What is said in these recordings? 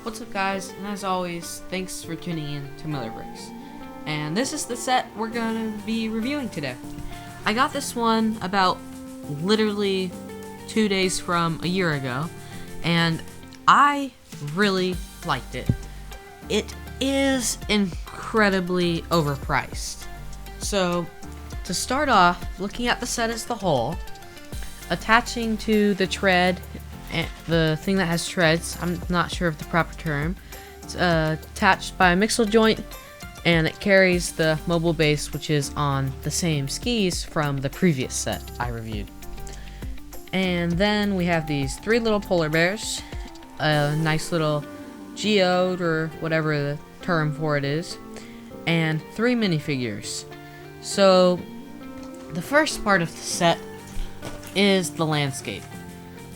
What's up, guys? And as always, thanks for tuning in to Miller Bricks. And this is the set we're gonna be reviewing today. I got this one about literally 2 days from a year ago, and I really liked it. It is incredibly overpriced. So, to start off, looking at the set as the whole, attaching to the tread, the thing that has treads, I'm not sure of the proper term, it's attached by a mixel joint, and it carries the mobile base, which is on the same skis from the previous set I reviewed. And then we have these 3 little polar bears, a nice little geode, or whatever the term for it is, and 3 minifigures. So, the first part of the set is the landscape.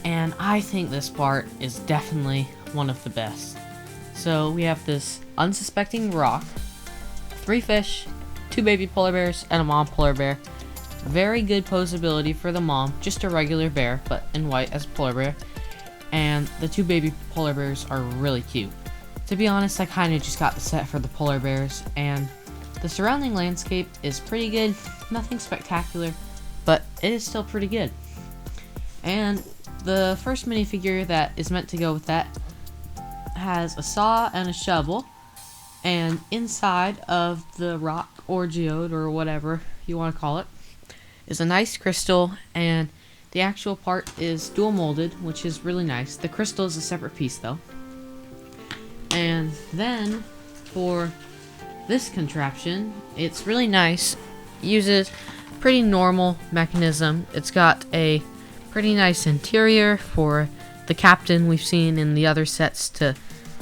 And I think this part is definitely one of the best. So we have this unsuspecting rock, 3 fish, 2 baby polar bears, and a mom polar bear. Very good posability for the mom, just a regular bear, but in white as a polar bear. And the 2 baby polar bears are really cute. To be honest, I kind of just got the set for the polar bears, and the surrounding landscape is pretty good. Nothing spectacular, but it is still pretty good. And the first minifigure that is meant to go with that has a saw and a shovel, and inside of the rock or geode or whatever you want to call it is a nice crystal, and the actual part is dual molded, which is really nice. The crystal is a separate piece though. And then for this contraption, it's really nice. Uses pretty normal mechanism. It's got a pretty nice interior for the captain we've seen in the other sets to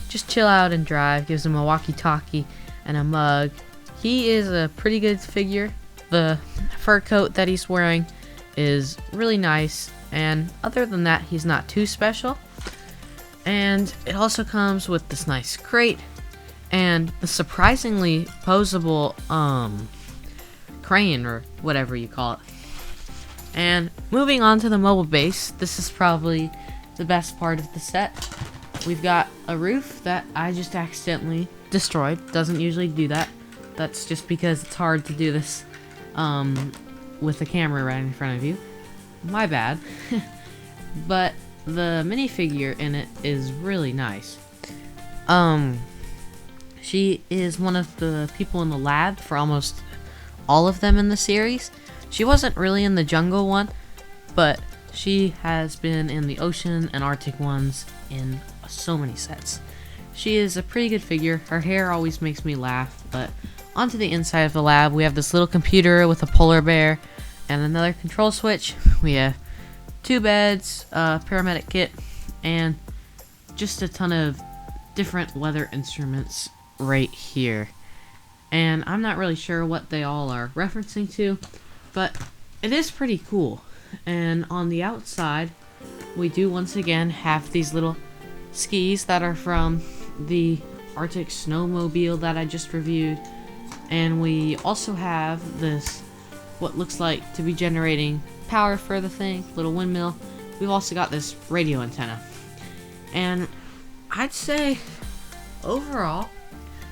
just chill out and drive. Gives him a walkie-talkie and a mug. He is a pretty good figure. The fur coat that he's wearing is really nice, and other than that, he's not too special. And it also comes with this nice crate and the surprisingly posable crane, or whatever you call it. And moving on to the mobile base, this is probably the best part of the set. We've got a roof that I just accidentally destroyed. Doesn't usually do that. That's just because it's hard to do this with the camera right in front of you. My bad. But the minifigure in it is really nice. She is one of the people in the lab for almost all of them in the series. She wasn't really in the jungle one, but she has been in the ocean and Arctic ones in so many sets. She is a pretty good figure. Her hair always makes me laugh. But onto the inside of the lab, we have this little computer with a polar bear and another control switch. We have 2 beds, a paramedic kit, and just a ton of different weather instruments right here. And I'm not really sure what they all are referencing to, but it is pretty cool. And on the outside, we do once again have these little skis that are from the Arctic snowmobile that I just reviewed. And we also have this, what looks like to be generating power for the thing, little windmill. We've also got this radio antenna. And I'd say, overall,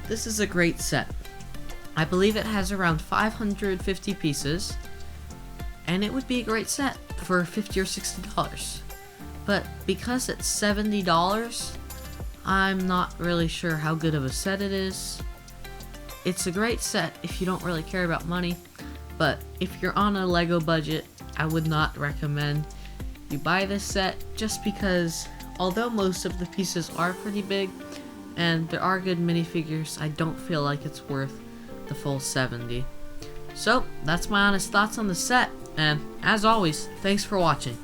this is a great set. I believe it has around 550 pieces, and it would be a great set for $50 or $60. But because it's $70, I'm not really sure how good of a set it is. It's a great set if you don't really care about money, but if you're on a Lego budget, I would not recommend you buy this set, just because although most of the pieces are pretty big and there are good minifigures, I don't feel like it's worth the full $70. So that's my honest thoughts on the set, and as always, thanks for watching.